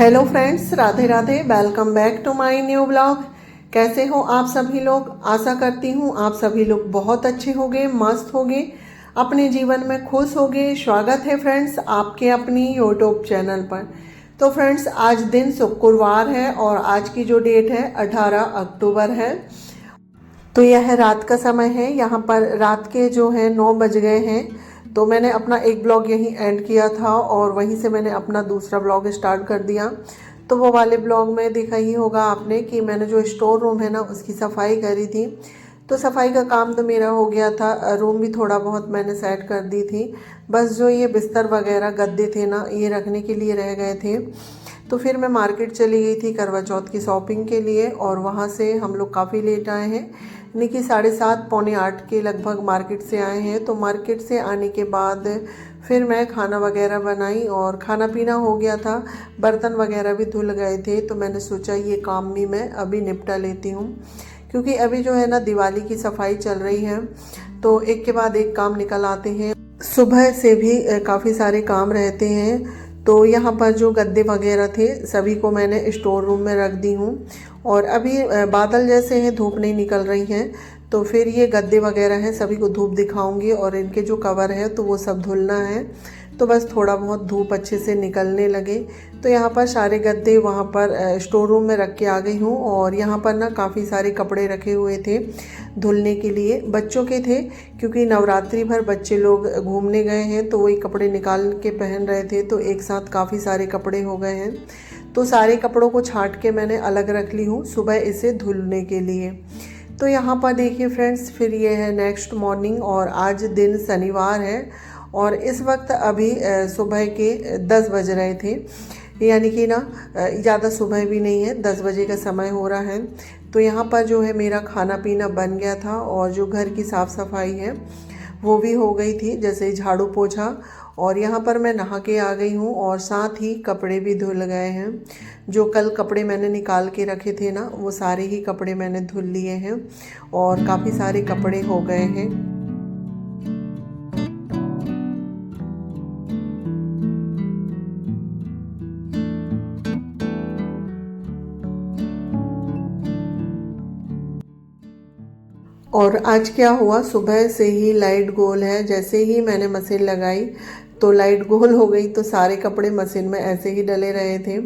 Hello friends, Radhe Radhe. Welcome back to my new blog. कैसे हो आप सभी लोग? आशा करती हूँ आप सभी लोग बहुत अच्छे होंगे, मस्त होंगे, अपने जीवन में खुश होंगे। स्वागत है फ्रेंड्स आपके अपनी यूट्यूब चैनल पर। तो फ्रेंड्स, आज दिन शुक्रवार है और आज की जो डेट है 18 अक्टूबर है। तो यह रात का समय है। यहाँ पर रात के जो है 9 बज गए हैं। तो मैंने अपना एक ब्लॉग यहीं एंड किया था और वहीं से मैंने अपना दूसरा ब्लॉग स्टार्ट कर दिया। तो वो वाले ब्लॉग में देखा ही होगा आपने कि मैंने जो स्टोर रूम है ना उसकी सफाई करी थी। तो सफाई का काम तो मेरा हो गया था, रूम भी थोड़ा बहुत मैंने सेट कर दी थी। बस जो ये बिस्तर वगैरह गद्दे थे ना ये रखने के लिए रह गए थे। तो फिर मैं मार्केट चली गई थी करवा चौथ की शॉपिंग के लिए और वहाँ से हम लोग काफ़ी लेट आए हैं, यानी कि 7:30 पौने 8 के लगभग मार्केट से आए हैं। तो मार्केट से आने के बाद फिर मैं खाना वगैरह बनाई और खाना पीना हो गया था, बर्तन वगैरह भी धुल गए थे। तो मैंने सोचा ये काम भी मैं अभी निपटा लेती हूँ, क्योंकि अभी जो है ना दिवाली की सफाई चल रही है। तो एक के बाद एक काम निकल आते हैं। सुबह से भी काफ़ी सारे काम रहते हैं। तो यहाँ पर जो गद्दे वगैरह थे सभी को मैंने स्टोर रूम में रख दी हूँ। और अभी बादल जैसे हैं, धूप नहीं निकल रही हैं। तो फिर ये गद्दे वगैरह हैं सभी को धूप दिखाऊंगी और इनके जो कवर है तो वो सब धुलना है। तो बस थोड़ा बहुत धूप अच्छे से निकलने लगे। तो यहाँ पर सारे गद्दे वहाँ पर स्टोर रूम में रख के आ गई हूँ। और यहाँ पर ना काफ़ी सारे कपड़े रखे हुए थे धुलने के लिए, बच्चों के थे, क्योंकि नवरात्रि भर बच्चे लोग घूमने गए हैं तो वही कपड़े निकाल के पहन रहे थे। तो एक साथ काफ़ी सारे कपड़े हो गए हैं। तो सारे कपड़ों को छांट के मैंने अलग रख ली हूँ सुबह इसे धुलने के लिए। तो यहाँ पर देखिए फ्रेंड्स, फिर ये है नेक्स्ट मॉर्निंग और आज दिन शनिवार है। और इस वक्त अभी सुबह के 10 बज रहे थे, यानी कि ना ज़्यादा सुबह भी नहीं है, 10 बजे का समय हो रहा है। तो यहाँ पर जो है मेरा खाना पीना बन गया था और जो घर की साफ़ सफाई है वो भी हो गई थी, जैसे झाड़ू पोछा। और यहाँ पर मैं नहा के आ गई हूँ और साथ ही कपड़े भी धुल गए हैं। जो कल कपड़े मैंने निकाल के रखे थे ना वो सारे ही कपड़े मैंने धुल लिए हैं और काफ़ी सारे कपड़े हो गए हैं। और आज क्या हुआ, सुबह से ही लाइट गोल है। जैसे ही मैंने मशीन लगाई तो लाइट गोल हो गई। तो सारे कपड़े मशीन में ऐसे ही डले रहे थे।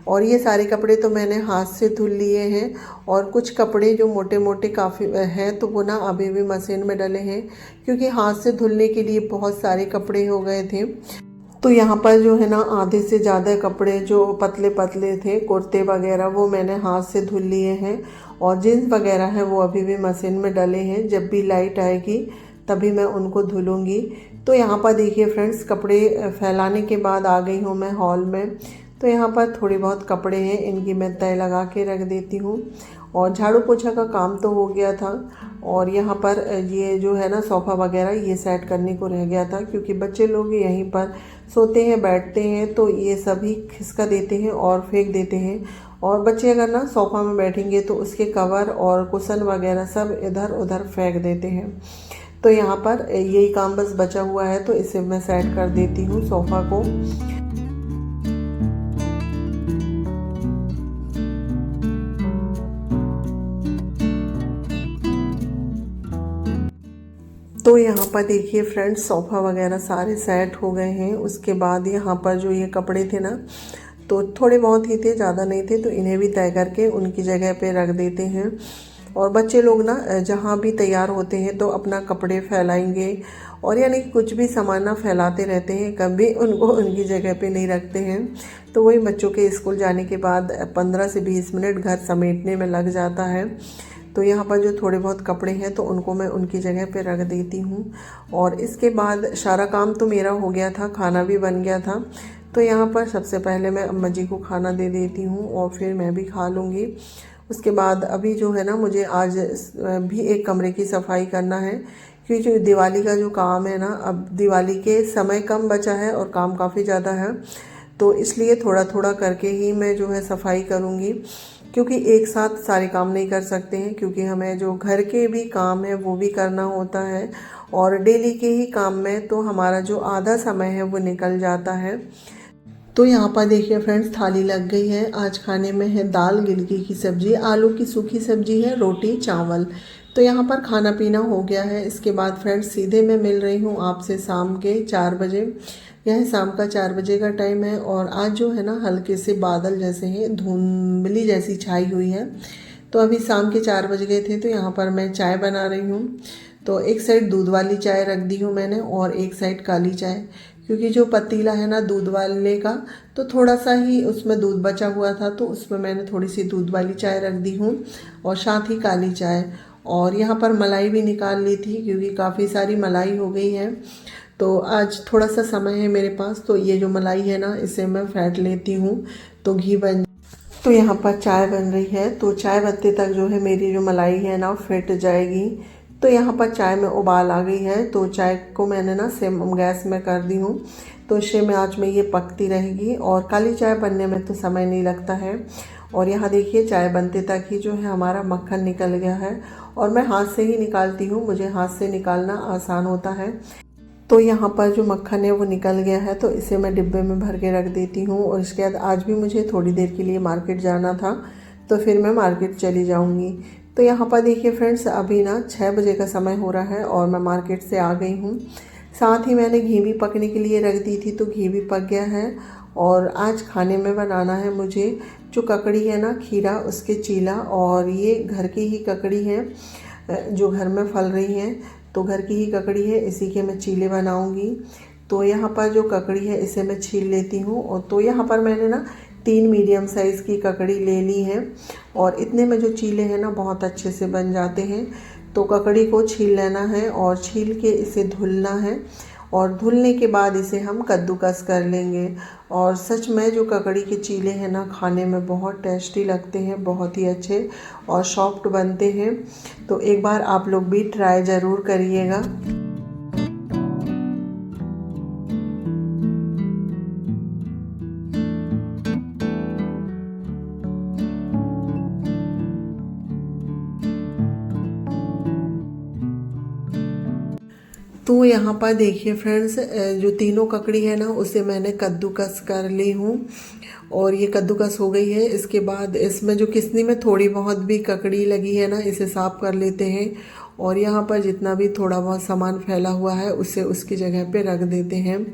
और ये सारे कपड़े तो मैंने हाथ से धुल लिए हैं और कुछ कपड़े जो मोटे मोटे काफ़ी हैं तो वो ना अभी भी मशीन में डले हैं, क्योंकि हाथ से धुलने के लिए बहुत सारे कपड़े हो गए थे। तो यहाँ पर जो है ना आधे से ज़्यादा कपड़े जो पतले पतले थे, कुर्ते वगैरह, वो मैंने हाथ से धुल लिए हैं। और जीन्स वगैरह हैं वो अभी भी मशीन में डले हैं। जब भी लाइट आएगी तभी मैं उनको धुलूँगी। तो यहाँ पर देखिए फ्रेंड्स, कपड़े फैलाने के बाद आ गई हूँ मैं हॉल में। तो यहाँ पर थोड़ी बहुत कपड़े हैं, इनकी मैं तय लगा के रख देती हूँ। और झाड़ू पोछा का काम तो हो गया था। और यहाँ पर ये जो है ना सोफ़ा वगैरह ये सेट करने को रह गया था, क्योंकि बच्चे लोग यहीं पर सोते हैं, बैठते हैं, तो ये सभी खिसका देते हैं और फेंक देते हैं। और बच्चे अगर ना सोफ़ा में बैठेंगे तो उसके कवर और कुशन वगैरह सब इधर उधर फेंक देते हैं। तो यहाँ पर यही काम बस बचा हुआ है, तो इसे मैं सेट कर देती हूँ सोफ़ा को। तो यहाँ पर देखिए फ्रेंड्स, सोफ़ा वगैरह सारे सेट हो गए हैं। उसके बाद यहाँ पर जो ये कपड़े थे ना तो थोड़े बहुत ही थे, ज़्यादा नहीं थे, तो इन्हें भी तय करके उनकी जगह पे रख देते हैं। और बच्चे लोग ना जहाँ भी तैयार होते हैं तो अपना कपड़े फैलाएंगे और यानी कुछ भी सामान ना फैलाते रहते हैं, कभी उनको उनकी जगह पे नहीं रखते हैं। तो वही बच्चों के स्कूल जाने के बाद 15 से 20 मिनट घर समेटने में लग जाता है। तो यहाँ पर जो थोड़े बहुत कपड़े हैं तो उनको मैं उनकी जगह पे रख देती हूँ। और इसके बाद सारा काम तो मेरा हो गया था, खाना भी बन गया था। तो यहाँ पर सबसे पहले मैं अम्मा जी को खाना दे देती हूँ और फिर मैं भी खा लूँगी। उसके बाद अभी जो है ना मुझे आज भी एक कमरे की सफाई करना है, क्योंकि जो दिवाली का जो काम है ना, अब दिवाली के समय कम बचा है और काम काफ़ी ज़्यादा है। तो इसलिए थोड़ा थोड़ा करके ही मैं जो है सफाई करूँगी, क्योंकि एक साथ सारे काम नहीं कर सकते हैं, क्योंकि हमें जो घर के भी काम है वो भी करना होता है और डेली के ही काम में तो हमारा जो आधा समय है वो निकल जाता है। तो यहाँ पर देखिए फ्रेंड्स, थाली लग गई है। आज खाने में है दाल, गिलकी की सब्ज़ी, आलू की सूखी सब्ज़ी है, रोटी, चावल। तो यहाँ पर खाना पीना हो गया है। इसके बाद फ्रेंड्स सीधे मैं मिल रही हूँ आपसे शाम के 4 बजे। यह शाम का 4 बजे का टाइम है और आज जो है ना हल्के से बादल जैसे हैं, धुंधली जैसी छाई हुई है। तो अभी शाम के 4 बज गए थे। तो यहाँ पर मैं चाय बना रही हूँ। तो एक साइड दूध वाली चाय रख दी हूँ मैंने और एक साइड काली चाय, क्योंकि जो पतीला है ना दूध वाले का, तो थोड़ा सा ही उसमें दूध बचा हुआ था, तो उसमें मैंने थोड़ी सी दूध वाली चाय रख दी हूँ और साथ ही काली चाय। और यहाँ पर मलाई भी निकाल ली थी, क्योंकि काफ़ी सारी मलाई हो गई है। तो आज थोड़ा सा समय है मेरे पास, तो ये जो मलाई है ना इसे मैं फेंट लेती हूँ तो घी बन। तो यहाँ पर चाय बन रही है। तो चाय बनते तक जो है मेरी जो मलाई है ना फेंट जाएगी। तो यहाँ पर चाय में उबाल आ गई है। तो चाय को मैंने ना सिम गैस में कर दी हूँ, तो सिम आंच में ये पकती रहेगी। और काली चाय बनने में तो समय नहीं लगता है। और यहाँ देखिए चाय बनते तक ही जो है हमारा मक्खन निकल गया है। और मैं हाथ से ही निकालती हूँ, मुझे हाथ से निकालना आसान होता है। तो यहाँ पर जो मक्खन है वो निकल गया है, तो इसे मैं डिब्बे में भर के रख देती हूँ। और इसके बाद आज भी मुझे थोड़ी देर के लिए मार्केट जाना था, तो फिर मैं मार्केट चली जाऊँगी। तो यहाँ पर देखिए फ्रेंड्स, अभी ना 6 बजे का समय हो रहा है और मैं मार्केट से आ गई हूँ। साथ ही मैंने घी भी पकने के लिए रख दी थी, तो घी भी पक गया है। और आज खाने में बनाना है मुझे जो ककड़ी है ना, खीरा, उसके चीला। और ये घर की ही ककड़ी है जो घर में फल रही हैं, तो घर की ही ककड़ी है, इसी के मैं चीले बनाऊंगी। तो यहाँ पर जो ककड़ी है इसे मैं छील लेती हूँ। और तो यहाँ पर मैंने ना 3 मीडियम साइज़ की ककड़ी ले ली है और इतने में जो चीले हैं ना बहुत अच्छे से बन जाते हैं। तो ककड़ी को छील लेना है और छील के इसे धुलना है और धुलने के बाद इसे हम कद्दूकस कर लेंगे। और सच में जो ककड़ी के चीले हैं ना खाने में बहुत टेस्टी लगते हैं, बहुत ही अच्छे और सॉफ्ट बनते हैं। तो एक बार आप लोग भी ट्राई ज़रूर करिएगा। तो यहाँ पर देखिए फ्रेंड्स, जो तीनों ककड़ी है ना उसे मैंने कद्दूकस कर ली हूँ और ये कद्दूकस हो गई है। इसके बाद इसमें जो किसनी में थोड़ी बहुत भी ककड़ी लगी है ना इसे साफ़ कर लेते हैं। और यहाँ पर जितना भी थोड़ा बहुत सामान फैला हुआ है उसे उसकी जगह पे रख देते हैं।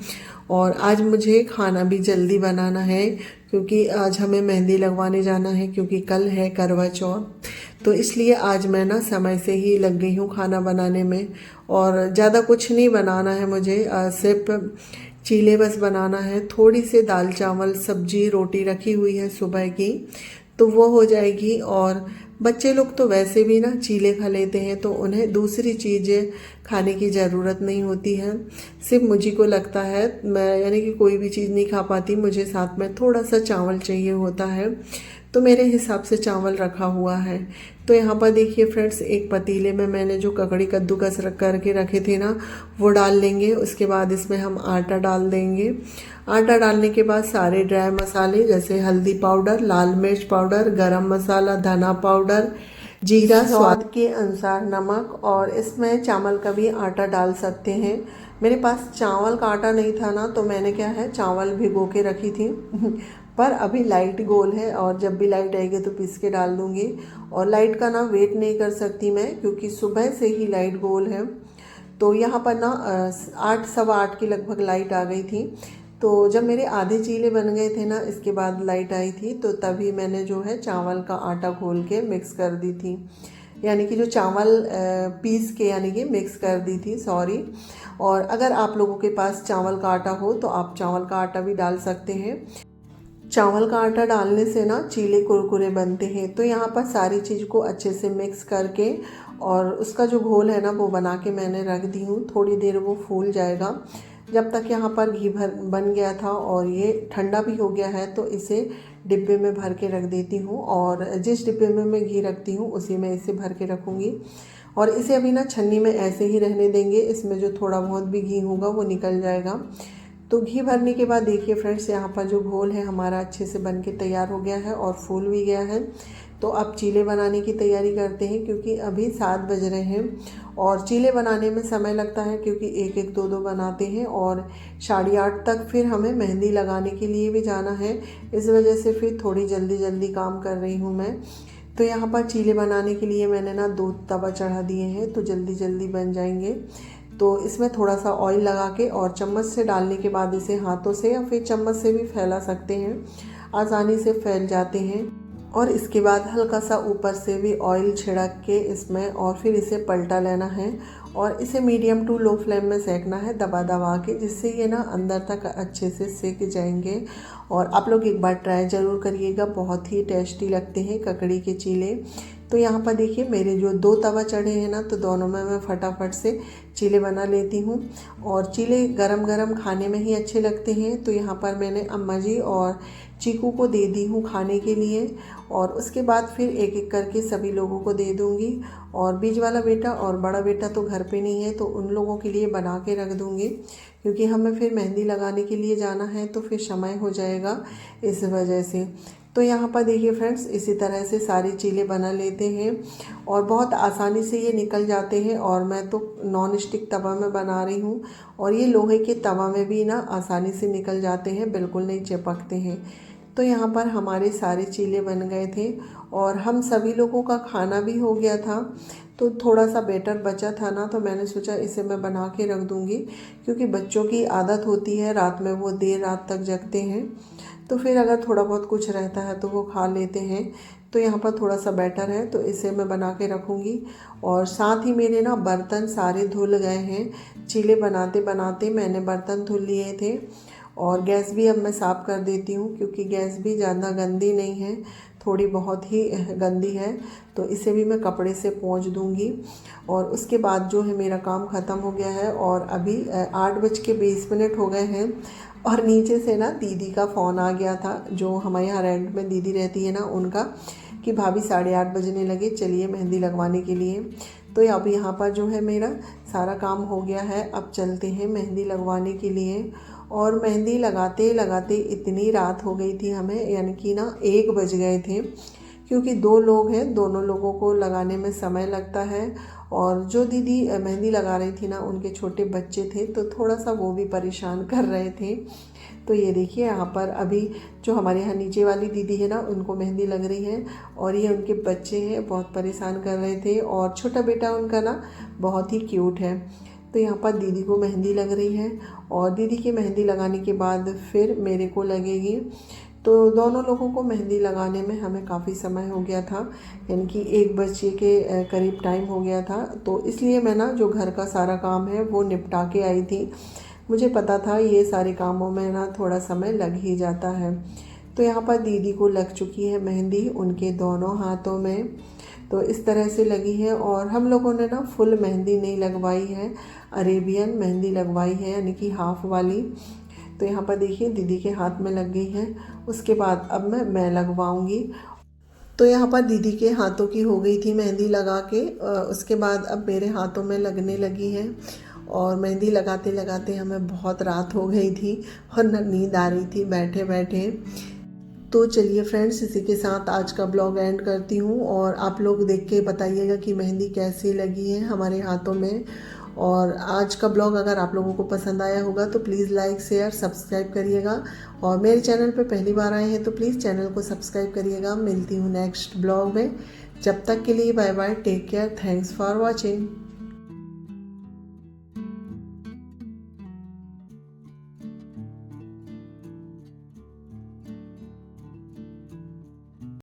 और आज मुझे खाना भी जल्दी बनाना है, क्योंकि आज हमें मेहंदी लगवाने जाना है, क्योंकि कल है करवा चौथ। तो इसलिए आज मैं ना समय से ही लग गई हूँ खाना बनाने में। और ज़्यादा कुछ नहीं बनाना है मुझे, सिर्फ चीले बस बनाना है। थोड़ी सी दाल चावल सब्जी रोटी रखी हुई है सुबह की, तो वो हो जाएगी। और बच्चे लोग तो वैसे भी ना चीले खा लेते हैं, तो उन्हें दूसरी चीज़ें खाने की ज़रूरत नहीं होती है। सिर्फ मुझे को लगता है, मैं यानी कि कोई भी चीज़ नहीं खा पाती, मुझे साथ में थोड़ा सा चावल चाहिए होता है, तो मेरे हिसाब से चावल रखा हुआ है। तो यहाँ पर देखिए फ्रेंड्स, एक पतीले में मैंने जो ककड़ी कद्दूकस करके रखे थे ना वो डाल लेंगे। उसके बाद इसमें हम आटा डाल देंगे। आटा डालने के बाद सारे ड्राई मसाले जैसे हल्दी पाउडर, लाल मिर्च पाउडर, गरम मसाला, धना पाउडर, जीरा, स्वाद के अनुसार नमक, और इसमें चावल का भी आटा डाल सकते हैं। मेरे पास चावल का आटा नहीं था ना, तो मैंने क्या है चावल भिगो के रखी थी पर अभी लाइट गोल है और जब भी लाइट आएगी तो पीस के डाल दूँगी। और लाइट का ना वेट नहीं कर सकती मैं, क्योंकि सुबह से ही लाइट गोल है। तो यहाँ पर ना 8 सवा 8 की लगभग लाइट आ गई थी। तो जब मेरे आधे चीले बन गए थे ना, इसके बाद लाइट आई थी, तो तभी मैंने जो है चावल का आटा घोल के मिक्स कर दी थी, यानी कि जो चावल पीस के यानी कि मिक्स कर दी थी, सॉरी। और अगर आप लोगों के पास चावल का आटा हो तो आप चावल का आटा भी डाल सकते हैं। चावल का आटा डालने से ना चीले कुरकुरे बनते हैं। तो यहाँ पर सारी चीज़ को अच्छे से मिक्स करके और उसका जो घोल है ना वो बना के मैंने रख दी हूँ। थोड़ी देर वो फूल जाएगा। जब तक यहाँ पर घी बन गया था और ये ठंडा भी हो गया है, तो इसे डिब्बे में भर के रख देती हूँ। और जिस डिब्बे में मैं घी रखती हूँ उसी में इसे भर के रखूँगी। और इसे अभी ना छन्नी में ऐसे ही रहने देंगे, इसमें जो थोड़ा बहुत भी घी होगा वो निकल जाएगा। तो घी भरने के बाद देखिए फ्रेंड्स, यहाँ पर जो घोल है हमारा अच्छे से बन के तैयार हो गया है और फूल भी गया है। तो अब चीले बनाने की तैयारी करते हैं, क्योंकि अभी 7 बज रहे हैं और चीले बनाने में समय लगता है, क्योंकि एक एक दो दो बनाते हैं और 8:30 तक फिर हमें मेहंदी लगाने के लिए भी जाना है। इस वजह से फिर थोड़ी जल्दी जल्दी काम कर रही हूँ मैं। तो यहाँ पर चीले बनाने के लिए मैंने ना 2 तवा चढ़ा दिए हैं, तो जल्दी जल्दी बन जाएंगे। तो इसमें थोड़ा सा ऑयल लगा के और चम्मच से डालने के बाद इसे हाथों से या फिर चम्मच से भी फैला सकते हैं, आसानी से फैल जाते हैं। और इसके बाद हल्का सा ऊपर से भी ऑयल छिड़क के इसमें और फिर इसे पलटा लेना है और इसे मीडियम टू लो फ्लेम में सेकना है दबा दबा के, जिससे ये ना अंदर तक अच्छे से सेक जाएंगे। और आप लोग एक बार ट्राई ज़रूर करिएगा, बहुत ही टेस्टी लगते हैं ककड़ी के चीले। तो यहाँ पर देखिए मेरे जो 2 तवा चढ़े हैं ना, तो दोनों में मैं फटाफट से चीले बना लेती हूँ। और चीले गरम गरम खाने में ही अच्छे लगते हैं। तो यहाँ पर मैंने अम्मा जी और चीकू को दे दी हूँ खाने के लिए, और उसके बाद फिर एक एक करके सभी लोगों को दे दूँगी। और बीच वाला बेटा और बड़ा बेटा तो घर पे नहीं है, तो उन लोगों के लिए बना के रख दूँगी, क्योंकि हमें फिर मेहंदी लगाने के लिए जाना है, तो फिर समय हो जाएगा इस वजह से। तो यहाँ पर देखिए फ्रेंड्स, इसी तरह से सारी चीले बना लेते हैं और बहुत आसानी से ये निकल जाते हैं। और मैं तो नॉन स्टिक तवा में बना रही हूँ, और ये लोहे के तवा में भी ना आसानी से निकल जाते हैं, बिल्कुल नहीं चिपकते हैं। तो यहाँ पर हमारे सारे चीले बन गए थे और हम सभी लोगों का खाना भी हो गया था। तो थोड़ा सा बैटर बचा था ना, तो मैंने सोचा इसे मैं बना के रख दूँगी, क्योंकि बच्चों की आदत होती है रात में वो देर रात तक जगते हैं, तो फिर अगर थोड़ा बहुत कुछ रहता है तो वो खा लेते हैं। तो यहाँ पर थोड़ा सा बैटर है, तो इसे मैं बना के रखूँगी। और साथ ही मेरे ना बर्तन सारे धुल गए हैं, चीले बनाते बनाते मैंने बर्तन धुल लिए थे। और गैस भी अब मैं साफ़ कर देती हूँ, क्योंकि गैस भी ज़्यादा गंदी नहीं है, थोड़ी बहुत ही गंदी है। तो इसे भी मैं कपड़े से पोंछ दूँगी। और उसके बाद जो है मेरा काम ख़त्म हो गया है। और अभी 8:20 हो गए हैं और नीचे से ना दीदी का फ़ोन आ गया था, जो हमारे यहाँ रेंट में दीदी रहती है ना उनका, कि भाभी 8:30 बजने लगे, चलिए मेहंदी लगवाने के लिए। तो अब यहाँ पर जो है मेरा सारा काम हो गया है, अब चलते हैं मेहंदी लगवाने के लिए। और मेहंदी लगाते लगाते इतनी रात हो गई थी हमें, यानी कि ना 1 बज गए थे, क्योंकि 2 लोग हैं, दोनों लोगों को लगाने में समय लगता है। और जो दीदी मेहंदी लगा रही थी ना, उनके छोटे बच्चे थे, तो थोड़ा सा वो भी परेशान कर रहे थे। तो ये देखिए यहाँ पर अभी जो हमारे यहाँ नीचे वाली दीदी है ना, उनको मेहंदी लग रही है, और ये उनके बच्चे हैं, बहुत परेशान कर रहे थे। और छोटा बेटा उनका ना बहुत ही क्यूट है। तो यहाँ पर दीदी को मेहंदी लग रही है, और दीदी की मेहंदी लगाने के बाद फिर मेरे को लगेगी। तो दोनों लोगों को मेहंदी लगाने में हमें काफ़ी समय हो गया था, यानी कि 1 बजे के करीब टाइम हो गया था। तो इसलिए मैं ना जो घर का सारा काम है वो निपटा के आई थी। मुझे पता था ये सारे कामों में ना थोड़ा समय लग ही जाता है। तो यहाँ पर दीदी को लग चुकी है मेहंदी उनके दोनों हाथों में, तो इस तरह से लगी है। और हम लोगों ने ना फुल मेहंदी नहीं लगवाई है, अरेबियन मेहंदी लगवाई है, यानी कि हाफ वाली। तो यहाँ पर देखिए दीदी के हाथ में लग गई है। उसके बाद अब मैं लगवाऊंगी। तो यहाँ पर दीदी के हाथों की हो गई थी मेहंदी लगा के, उसके बाद अब मेरे हाथों में लगने लगी है। और मेहंदी लगाते लगाते हमें बहुत रात हो गई थी और न नींद आ रही थी बैठे बैठे। तो चलिए फ्रेंड्स, इसी के साथ आज का ब्लॉग एंड करती हूँ। और आप लोग देख के बताइएगा कि मेहंदी कैसी लगी है हमारे हाथों में। और आज का ब्लॉग अगर आप लोगों को पसंद आया होगा तो प्लीज़ लाइक शेयर सब्सक्राइब करिएगा। और मेरे चैनल पे पहली बार आए हैं तो प्लीज़ चैनल को सब्सक्राइब करिएगा। मिलती हूँ नेक्स्ट ब्लॉग में, जब तक के लिए bye bye, take care, thanks for watching.